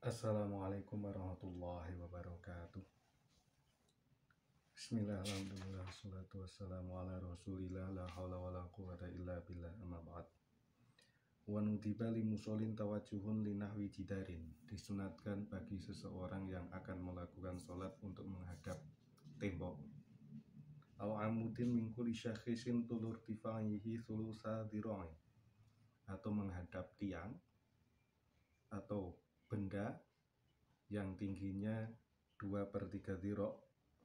Assalamualaikum warahmatullahi wabarakatuh. Bismillah, alhamdulillah, wassalatu wassalamu ala rasulillah, la hawla wa la quwata illa billah, amma ba'd. Wa nudiba li musholin tawajuhun li nahwi jidarin. Disunatkan bagi seseorang yang akan melakukan sholat untuk menghadap tembok. Aw amudin min kulli syakhisin tulur tifaihi thulusa dhira'i, atau menghadap tiang atau benda yang tingginya 2/3 dhira'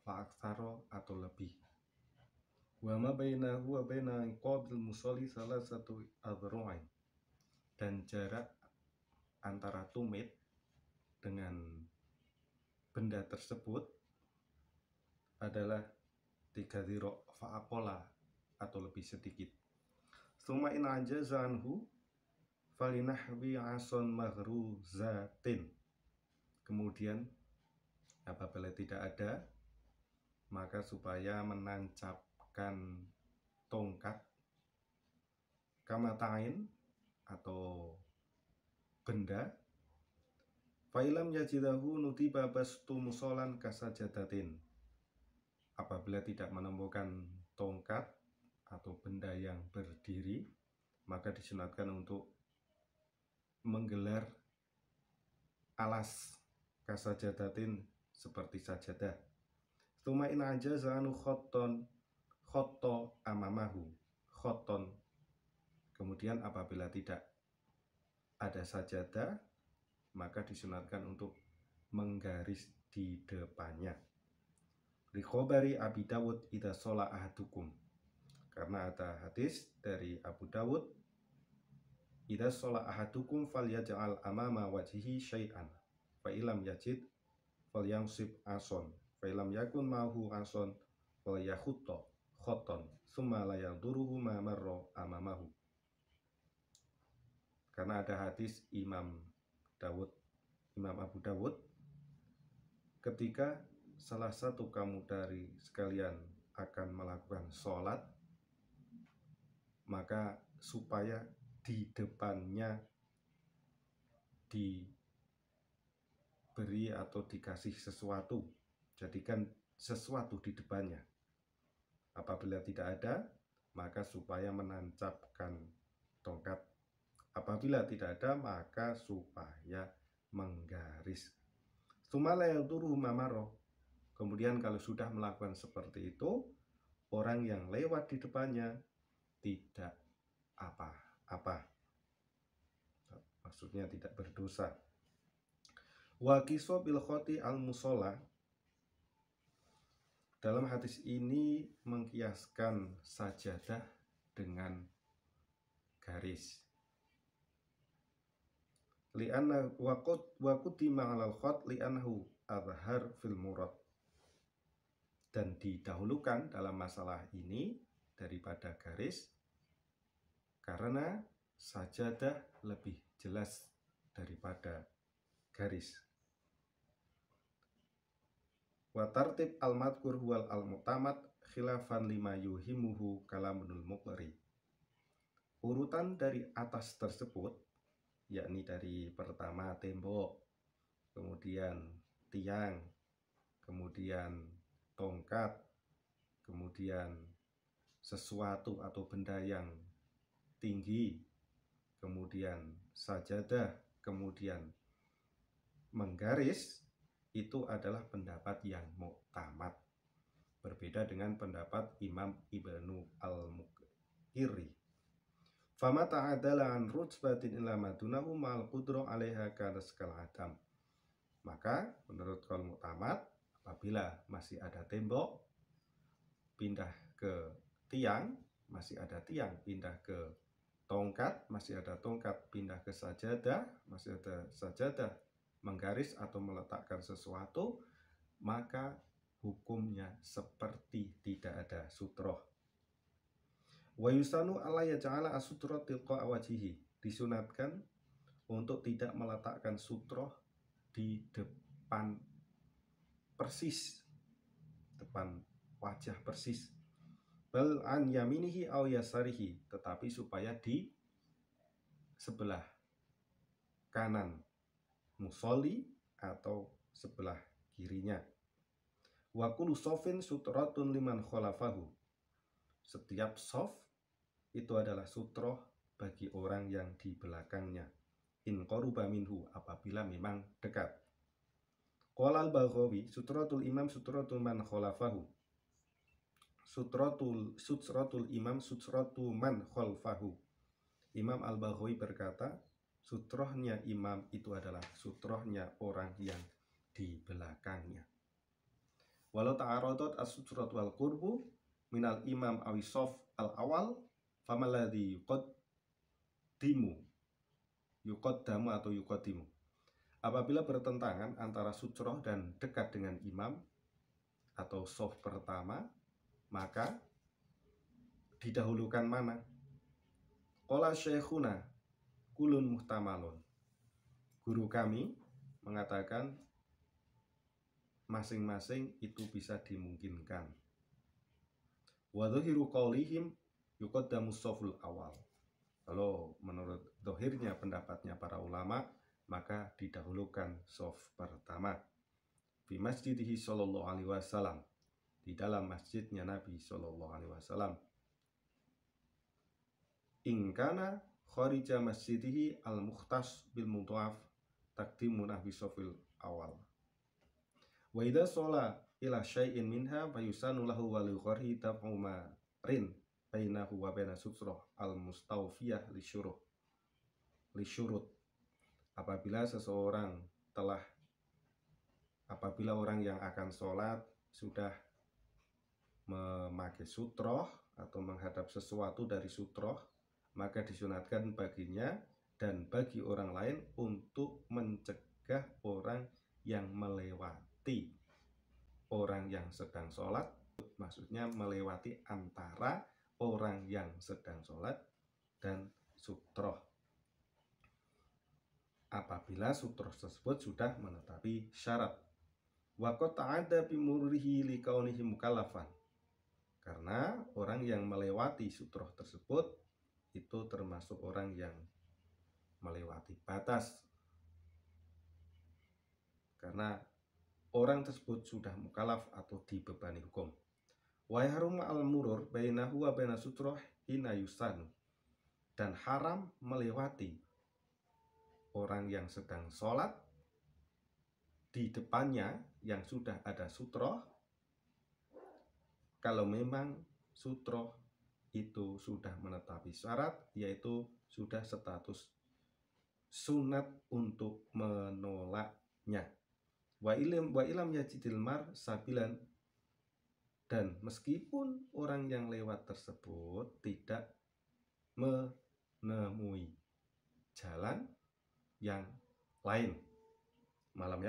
fa'aksaro atau lebih. Wa ma bainahu wa baina qabil musolli salah satu adhra'i, dan jarak antara tumit dengan benda tersebut adalah 3 dhira' fa'aqola atau lebih sedikit. Tsumma in ajaza anhu falinahwi ason maghruzatin. Kemudian apabila tidak ada, maka supaya menancapkan tongkat kamatain atau benda. Fa'ilam yajidahu nutiba bastu musolan kasajadatin. Apabila tidak menemukan tongkat atau benda yang berdiri, maka disunatkan untuk menggelar alas kasajadatin seperti sajadah. Tsumma in ajaza anu khotto amamahu khotton. Kemudian apabila tidak ada sajadah, maka disunatkan untuk menggaris di depannya. Li khobari Abi Dawud idza shola ahadukum, karena ada hadis dari Abu Dawud, idza shola ahadukum falyaj'al amama wajhihi syai'an fa ilam yajid falyansib ason fa ilam yakun ma'hu ason falyakhutto khotton summa la yaduruhu ma marra amamahu. Karena ada hadis Imam Abu Dawud, ketika salah satu kamu dari sekalian akan melakukan sholat, maka supaya di depannya diberi atau dikasih sesuatu, jadikan sesuatu di depannya. Apabila tidak ada, maka supaya menancapkan tongkat. Apabila tidak ada, maka supaya menggaris. Tsumma la yaduruhu ma marra. Kemudian kalau sudah melakukan seperti itu, orang yang lewat di depannya tidak apa-apa, maksudnya tidak berdosa. Wa qiso bil khoti al musola. Dalam hadis ini mengkiaskan sajadah dengan garis. Li'anna wa qutima 'alal khot li'annahu azhar fil murad. Dan didahulukan dalam masalah ini daripada garis karena sajadah lebih jelas daripada garis. Wa tartib al-madhkur huwal al-mu'tamad khilafan lima yuhimuhu kalamunul muqri. Urutan dari atas tersebut, yakni dari pertama tembok, kemudian tiang, kemudian tongkat, kemudian sesuatu atau benda yang tinggi, kemudian sajadah, kemudian menggaris, itu adalah pendapat yang mu'tamad, berbeda dengan pendapat Imam Ibnu al-Muqiri. Fama ta'adala an rutbatin ila madunahu ma'al qudra 'alaiha kana sekal adam. Maka menurut kaul mu'tamad, apabila masih ada tembok, pindah ke tiang, masih ada tiang, pindah ke tongkat, masih ada tongkat, pindah ke sajadah, masih ada sajadah, menggaris atau meletakkan sesuatu, maka hukumnya seperti tidak ada sutroh. Wa yusanu alla yaj'ala as-sutroh tilqa wajhihi. Disunatkan untuk tidak meletakkan sutroh di depan persis, depan wajah persis. Bal an yaminihi aw yasarihi, tetapi supaya di sebelah kanan musolli atau sebelah kirinya. Wa kullu sofin sutratun liman khalafahu. Setiap sof itu adalah sutroh bagi orang yang di belakangnya. In qaruba minhu, apabila memang dekat. Qala al-Baghawi, sutratul imam sutratul man khalafahu. Sutratul imam sutratu man khalfahu. Imam al-Baghawi berkata, sutrohnya imam itu adalah sutrohnya orang yang di belakangnya. Walau ta'aradat as-sutrat wal qurbu minal imam awisof al-awal famalladhi yuqaddamu atau yuqaddimu. Apabila bertentangan antara sutroh dan dekat dengan imam atau sof pertama, maka didahulukan mana? Qala syekhuna kulun muhtamalun. Guru kami mengatakan masing-masing itu bisa dimungkinkan. Wa dhahiru qaulihim yuqaddamu shaful awal. Kalau menurut dohirnya pendapatnya para ulama, maka didahulukan shaf pertama. Fi masjidihi sallallahu alaihi wasallam, di dalam masjidnya Nabi sallallahu alaihi wasallam. In kana kharija masjidihi al-mukhtas bil mudhaf taqdimu nahwi shafil awal. Wa idza shola ila syai'in minha fayusanu lahu wa li gharhi taf'umarin bainahu wa baina sutrah al-mustawfiyah li syurut. Apabila orang yang akan sholat sudah memakai sutroh atau menghadap sesuatu dari sutroh, maka disunatkan baginya dan bagi orang lain untuk mencegah orang yang melewati orang yang sedang sholat, maksudnya melewati antara orang yang sedang sholat dan sutroh, apabila sutroh tersebut sudah menetapi syarat. Wa qad ta'adda bi murrihi li kaunihi mukallafan, karena orang yang melewati sutroh tersebut itu termasuk orang yang melewati batas, karena orang tersebut sudah mukallaf atau dibebani hukum. Wa yahrum al-murur bainahu wa baina sutroh hina yusanu, dan haram melewati orang yang sedang sholat di depannya yang sudah ada sutroh, kalau memang sutroh itu sudah menetapi syarat, yaitu sudah status sunat untuk menolaknya. Wa ilam yajidil mar sabilan, dan meskipun orang yang lewat tersebut tidak menemui jalan yang lain, malam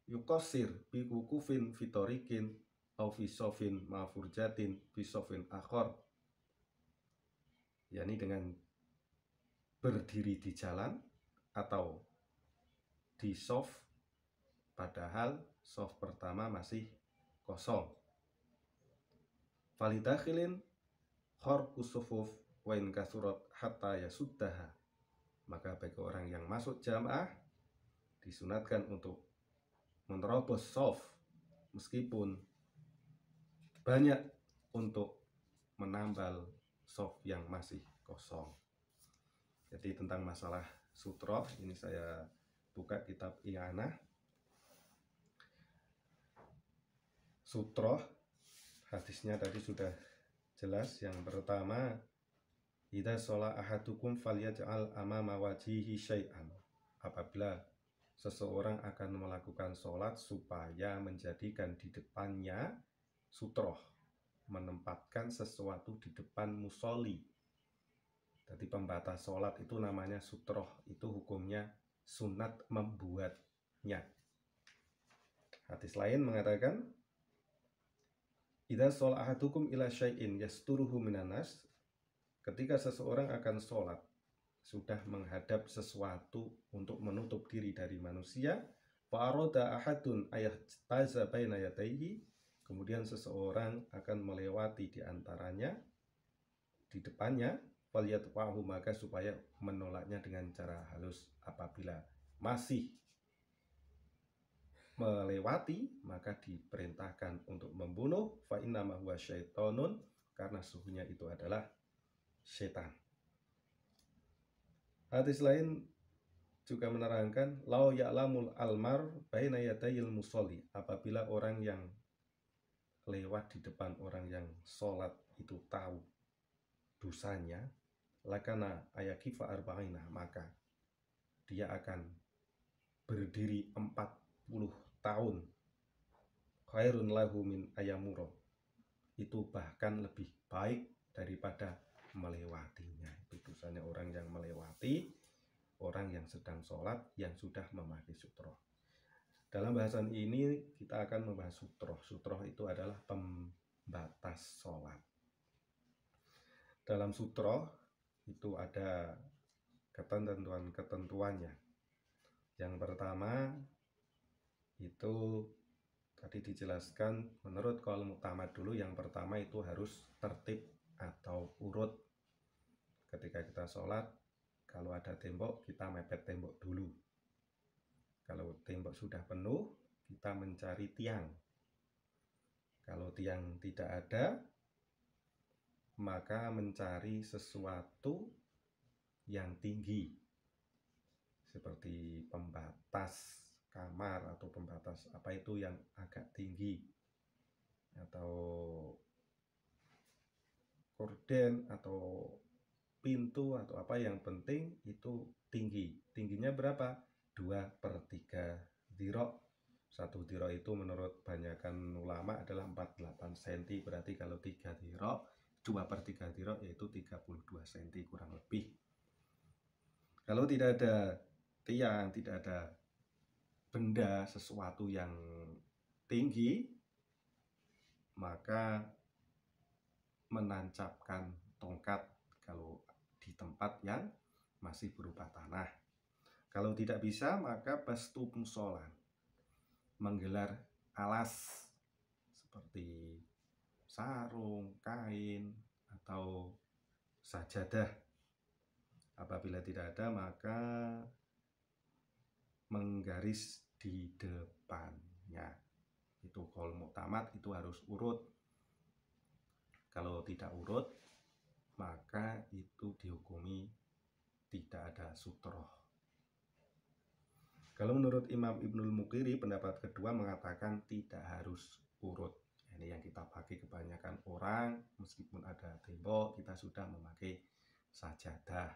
yukosir bi wukufin fitorikin au fi sofin mafurjatin fi sofin akhor, yakni dengan berdiri di jalan atau di sof padahal sof pertama masih kosong. Falidakhilin khorqu sufuf wa in kasurat hatta yasuddaha, maka bagi orang yang masuk jamaah disunatkan untuk menerobos sof meskipun banyak, untuk menambal sof yang masih kosong. Jadi tentang masalah sutroh ini saya buka kitab I'anah. Sutroh hadisnya tadi sudah jelas. Yang pertama, idza shola ahadukum falyaj'al amama wajihi syai'an, apabila seseorang akan melakukan sholat supaya menjadikan di depannya sutroh, menempatkan sesuatu di depan musolli. Jadi pembatas sholat itu namanya sutroh, itu hukumnya sunat membuatnya. Hadis lain mengatakan, idza shola ahadukum ila syai'in yasturuhu minan nas, ketika seseorang akan sholat sudah menghadap sesuatu untuk menutup diri dari manusia, fa arada ahadun ayahtaza baina yadayhi, kemudian seseorang akan melewati di antaranya, di depannya, falyatfa'hu, maka supaya menolaknya dengan cara halus apabila masih melewati, maka diperintahkan untuk membunuh. Fa innama huwa syaitonun, karena sesungguhnya itu adalah setan. Hadis lain juga menerangkan lau ya'lamul almar baina yadayil musolli, apabila orang yang lewat di depan orang yang sholat itu tahu dosanya, lakana ayakifa arba'ina, maka dia akan berdiri 40 tahun, khairun lahu min ayamuro, itu bahkan lebih baik daripada melewatinya. Itu dosanya orang yang melewati orang yang sedang sholat yang sudah memakai sutroh. Dalam bahasan ini kita akan membahas sutroh. Sutroh itu adalah pembatas sholat. Dalam sutroh itu ada ketentuan-ketentuannya. Yang pertama itu tadi dijelaskan menurut qaul mu'tamad dulu. Yang pertama itu harus tertib atau urut. Ketika kita sholat, kalau ada tembok, kita mepet tembok dulu. Kalau tembok sudah penuh, kita mencari tiang. Kalau tiang tidak ada, maka mencari sesuatu yang tinggi, seperti pembatas kamar atau pembatas apa itu yang agak tinggi, atau korden atau pintu atau apa, yang penting itu tinggi. Tingginya berapa? 2/3 dhiro'. 1 dhiro' itu menurut banyakan ulama adalah 48 cm. Berarti kalau 3 dhiro', 2/3 dhiro' yaitu 32 cm kurang lebih. Kalau tidak ada tiang, tidak ada benda sesuatu yang tinggi, maka menancapkan tongkat kalau di tempat yang masih berupa tanah. Kalau tidak bisa, maka bastu musolan, menggelar alas seperti sarung, kain, atau sajadah. Apabila tidak ada, maka menggaris di depannya. Itu qaul mu'tamad, itu harus urut. Kalau tidak urut, maka itu dihukumi tidak ada sutroh. Kalau menurut Imam Ibnul Muqiri, pendapat kedua mengatakan tidak harus urut. Ini yang kita pakai kebanyakan orang, meskipun ada tembok, kita sudah memakai sajadah.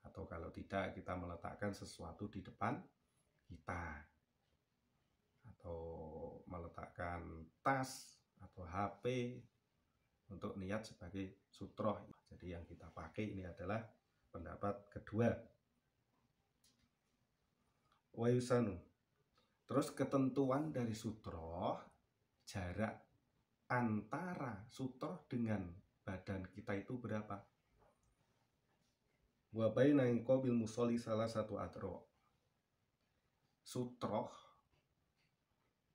Atau kalau tidak, kita meletakkan sesuatu di depan kita. Atau meletakkan tas atau HP untuk niat sebagai sutroh. Jadi yang kita pakai ini adalah pendapat kedua. Wayusanu. Terus ketentuan dari sutroh, jarak antara sutroh dengan badan kita itu berapa? Wa baina qabil musolli salah satu adro. Sutroh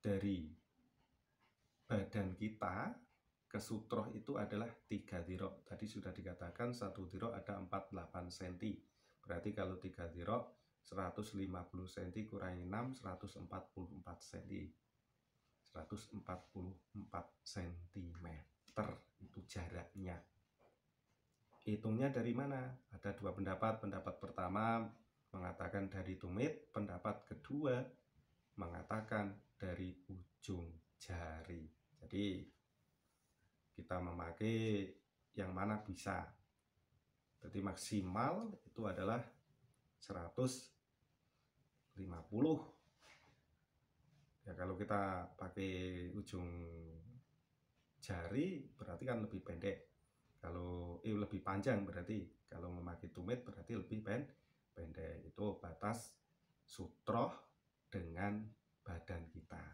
dari badan kita ke sutroh itu adalah 3 dhiro'. Tadi sudah dikatakan 1 dhiro' ada 48 cm. Berarti kalau 3 dhiro' 150 cm kurangi 6, 144 cm. 144 cm itu jaraknya. Hitungnya dari mana? Ada dua pendapat. Pendapat pertama mengatakan dari tumit, pendapat kedua mengatakan dari ujung jari. Jadi kita memakai yang mana bisa. Jadi maksimal itu adalah 150. Ya kalau kita pakai ujung jari berarti kan lebih pendek. Kalau lebih panjang, berarti kalau memakai tumit berarti lebih pendek. Itu batas sutroh dengan badan kita.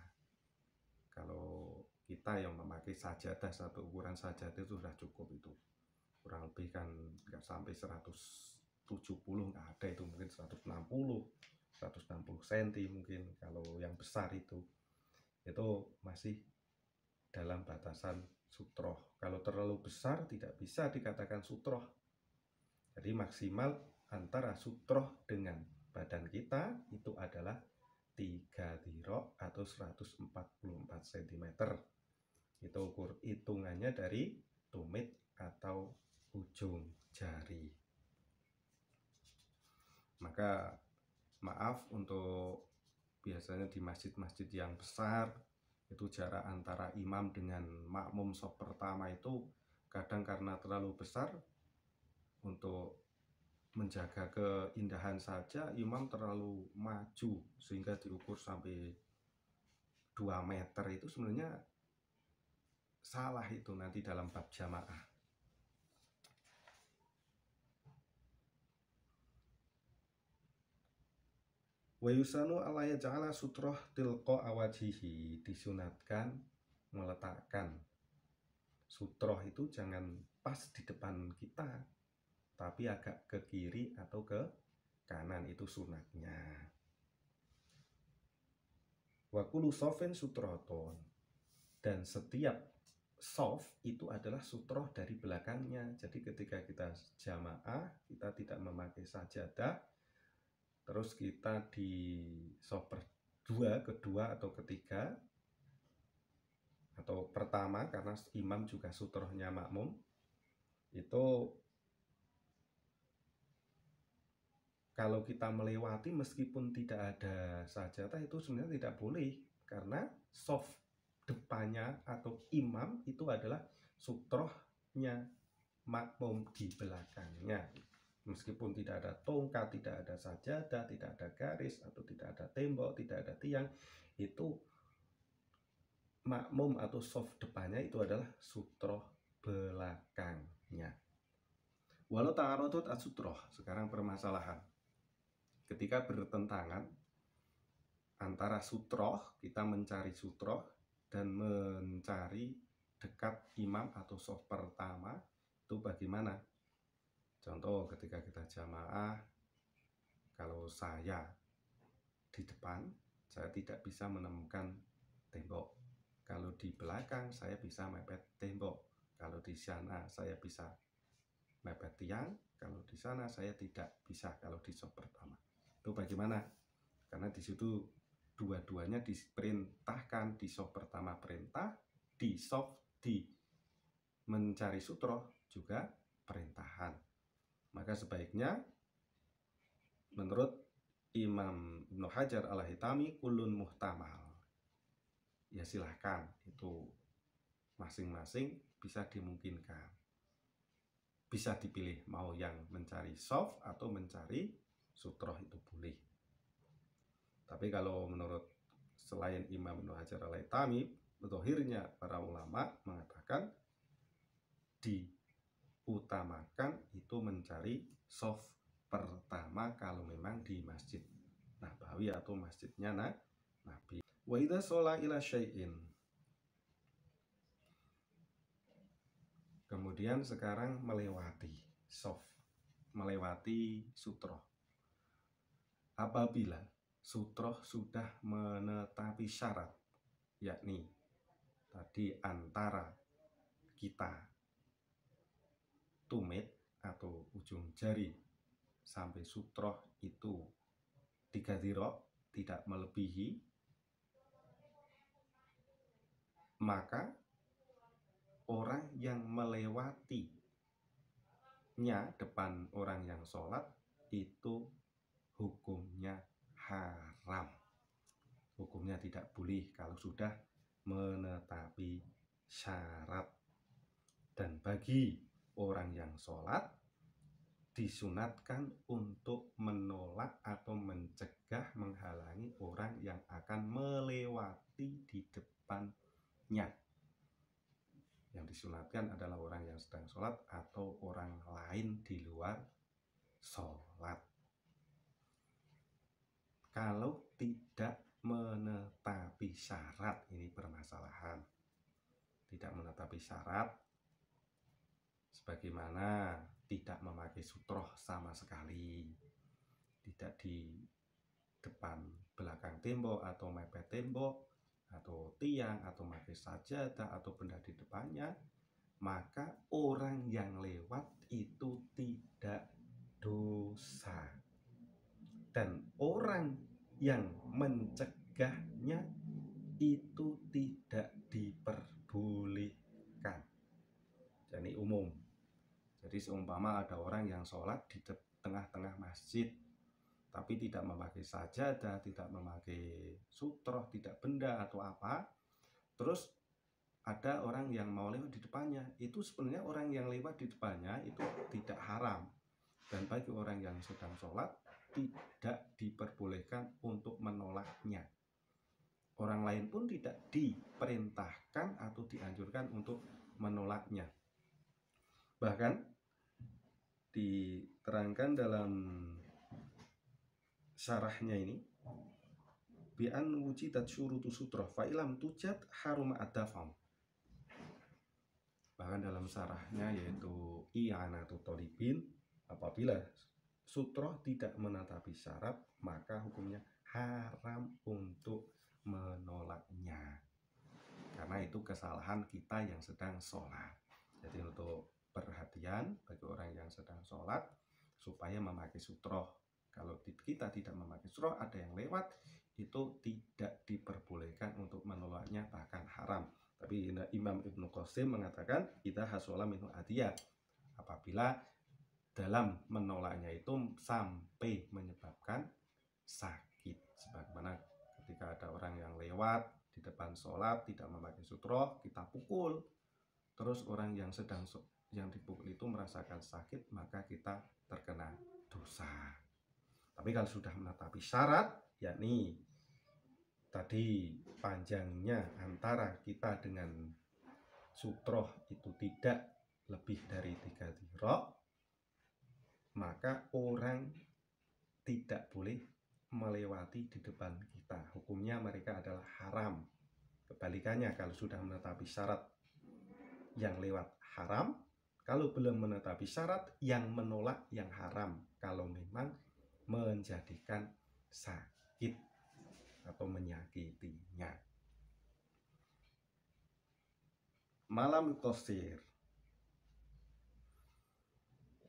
Kalau kita yang memakai sajadah, satu ukuran sajadah itu sudah cukup. Itu kurang lebih kan nggak sampai 170, nggak ada, itu mungkin 160 cm mungkin. Kalau yang besar itu masih dalam batasan sutroh. Kalau terlalu besar tidak bisa dikatakan sutroh. Jadi maksimal antara sutroh dengan badan kita itu adalah 3 dhiro atau 144 cm. Itu hitungannya dari tumit atau ujung jari. Maka maaf untuk biasanya di masjid-masjid yang besar itu jarak antara imam dengan makmum shaf pertama itu kadang karena terlalu besar, untuk menjaga keindahan saja imam terlalu maju sehingga diukur sampai 2 meter. Itu sebenarnya salah itu nanti dalam bab jamaah. Wa yusanu ala yaj'ala sutroh tilqa awajihi, disunatkan meletakkan sutroh itu jangan pas di depan kita, tapi agak ke kiri atau ke kanan, itu sunatnya. Wa kullu shafin sutroton, dan setiap shaf itu adalah sutroh dari belakangnya. Jadi ketika kita jamaah, kita tidak memakai sajadah, terus kita di shaf kedua atau ketiga atau pertama, karena imam juga sutrohnya makmum, itu kalau kita melewati meskipun tidak ada sajadah itu sebenarnya tidak boleh, karena shaf depannya atau imam itu adalah sutrohnya makmum di belakangnya. Meskipun tidak ada tongkat, tidak ada sajadah, tidak ada garis, atau tidak ada tembok, tidak ada tiang, itu makmum atau shaf depannya itu adalah sutroh belakangnya. Walau ta'arudut as-sutroh, sekarang permasalahan. Ketika bertentangan antara sutroh, kita mencari sutroh dan mencari dekat imam atau shaf pertama, itu bagaimana? Contoh ketika kita jamaah, kalau saya di depan, saya tidak bisa menemukan tembok. Kalau di belakang, saya bisa mepet tembok. Kalau di sana, saya bisa mepet tiang. Kalau di sana, saya tidak bisa. Kalau di shaf pertama, itu bagaimana? Karena di situ dua-duanya diperintahkan. Di shaf pertama perintah, di shaf di mencari sutroh juga perintahan. Maka sebaiknya menurut Imam Ibnu Hajar al-Haytami kulun muhtamal. Ya silahkan, itu masing-masing bisa dimungkinkan. Bisa dipilih mau yang mencari shaf atau mencari sutroh, itu boleh. Tapi kalau menurut selain Imam Ibnu Hajar al-Haytami, zahirnya para ulama mengatakan diutamakan itu mencari shaf pertama kalau memang di Masjid Nabawi atau masjidnya Nabi. Wa idza shola ila syai'in. Kemudian sekarang melewati shaf, melewati sutroh. Apabila sutroh sudah menetapi syarat, yakni tadi antara kita tumit atau ujung jari sampai sutroh itu 3 dhiro, tidak melebihi, maka orang yang melewatinya depan orang yang sholat itu hukumnya haram. Hukumnya tidak boleh kalau sudah menetapi syarat. Dan bagi orang yang sholat disunatkan untuk menolak atau mencegah, menghalangi orang yang akan melewati di depannya. Yang disunatkan adalah orang yang sedang sholat atau orang lain di luar sholat. Kalau tidak menetapi syarat, ini permasalahan. Tidak menetapi syarat, sebagaimana tidak memakai sutroh sama sekali, tidak di depan belakang tembok atau mepet tembok atau tiang atau memakai sajadah atau benda di depannya, maka orang yang lewat itu tidak dosa. Dan orang yang mencegahnya itu tidak diperbolehkan. Jadi umum. Jadi seumpama ada orang yang sholat di tengah-tengah masjid, tapi tidak memakai sajadah, tidak memakai sutroh, tidak benda atau apa, terus ada orang yang mau lewat di depannya, itu sebenarnya orang yang lewat di depannya itu tidak haram. Dan bagi orang yang sedang sholat, tidak diperbolehkan untuk menolaknya. Orang lain pun tidak diperintahkan atau dianjurkan untuk menolaknya. Bahkan diterangkan dalam syarahnya ini, bi'an wujidat syurutu sutroh fa'ilam tujad haruma adafam. Bahkan dalam syarahnya yaitu i'anatu tolibin, apabila sutroh tidak menetapi syarat, maka hukumnya haram untuk menolaknya, karena itu kesalahan kita yang sedang sholat. Jadi untuk perhatian bagi orang yang sedang sholat supaya memakai sutroh. Kalau kita tidak memakai sutroh, ada yang lewat, itu tidak diperbolehkan untuk menolaknya, bahkan haram. Tapi Imam Ibnu Qasim mengatakan idza hasala minhu adiyah, apabila dalam menolaknya itu sampai menyebabkan sakit, sebagaimana ketika ada orang yang lewat di depan sholat tidak memakai sutroh, kita pukul, terus orang yang sedang yang dipukul itu merasakan sakit, maka kita terkena dosa. Tapi kalau sudah menetapi syarat, yakni tadi panjangnya antara kita dengan sutroh itu tidak lebih dari 3 dhira', maka orang tidak boleh melewati di depan kita. Hukumnya mereka adalah haram. Kebalikannya, kalau sudah menetapi syarat, yang lewat haram. Kalau belum menetapi syarat, yang menolak yang haram, kalau memang menjadikan sakit atau menyakitinya. Malam qasir.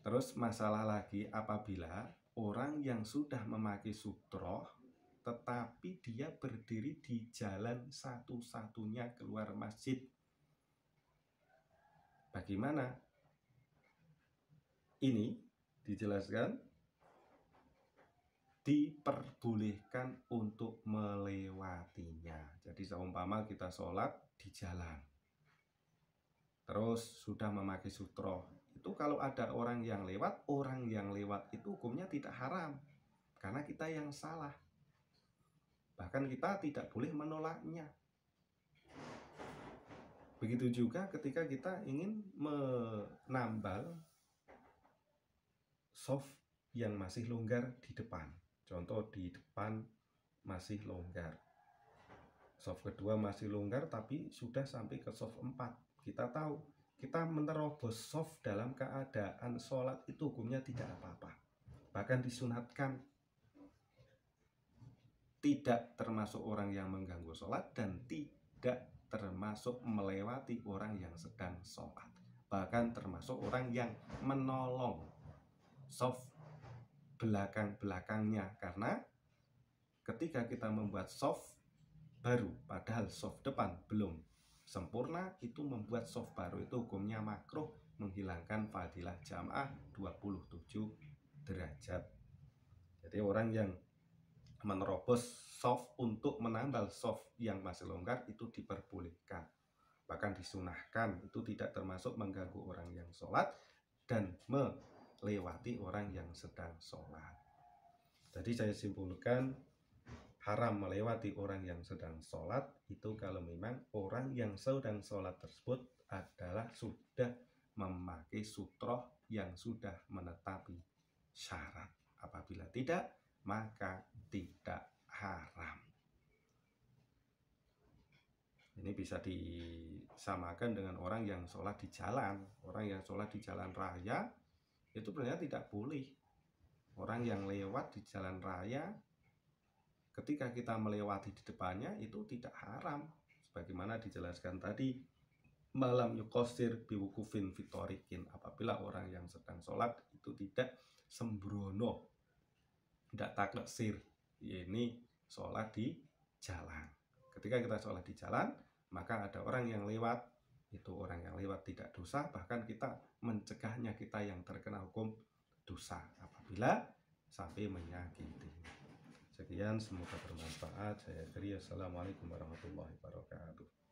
Terus masalah lagi apabila orang yang sudah memakai sutroh tetapi dia berdiri di jalan satu-satunya keluar masjid. Bagaimana? Ini dijelaskan diperbolehkan untuk melewatinya. Jadi seumpama kita sholat di jalan, terus sudah memakai sutroh, itu kalau ada orang yang lewat itu hukumnya tidak haram, karena kita yang salah. Bahkan kita tidak boleh menolaknya. Begitu juga ketika kita ingin menambal soft yang masih longgar di depan. Contoh di depan masih longgar, soft kedua masih longgar, tapi sudah sampai ke soft 4. Kita tahu kita menerobos soft dalam keadaan sholat itu hukumnya tidak apa-apa, bahkan disunatkan, tidak termasuk orang yang mengganggu sholat dan tidak termasuk melewati orang yang sedang sholat, bahkan termasuk orang yang menolong soft belakang-belakangnya. Karena ketika kita membuat soft baru padahal soft depan belum sempurna, itu membuat soft baru itu hukumnya makruh, menghilangkan fadilah jamaah 27 derajat. Jadi orang yang menerobos soft untuk menambal soft yang masih longgar itu diperbolehkan, bahkan disunahkan. Itu tidak termasuk mengganggu orang yang sholat dan melewati orang yang sedang sholat. Jadi saya simpulkan, haram melewati orang yang sedang sholat itu kalau memang orang yang sedang sholat tersebut adalah sudah memakai sutroh yang sudah menetapi syarat. Apabila tidak, maka tidak haram. Ini bisa disamakan dengan orang yang sholat di jalan. Orang yang sholat di jalan raya itu sebenarnya tidak boleh. Orang yang lewat di jalan raya, ketika kita melewati di depannya itu tidak haram, sebagaimana dijelaskan tadi, malam yuqasir biwukufin fitorikin, apabila orang yang sedang sholat itu tidak sembrono, tidak taklesir, ini sholat di jalan. Ketika kita sholat di jalan, maka ada orang yang lewat, itu orang yang lewat tidak dosa, bahkan kita mencegahnya, kita yang terkena hukum dosa apabila sampai menyakiti. Sekian, semoga bermanfaat. Saya akhiri. Assalamualaikum warahmatullahi wabarakatuh.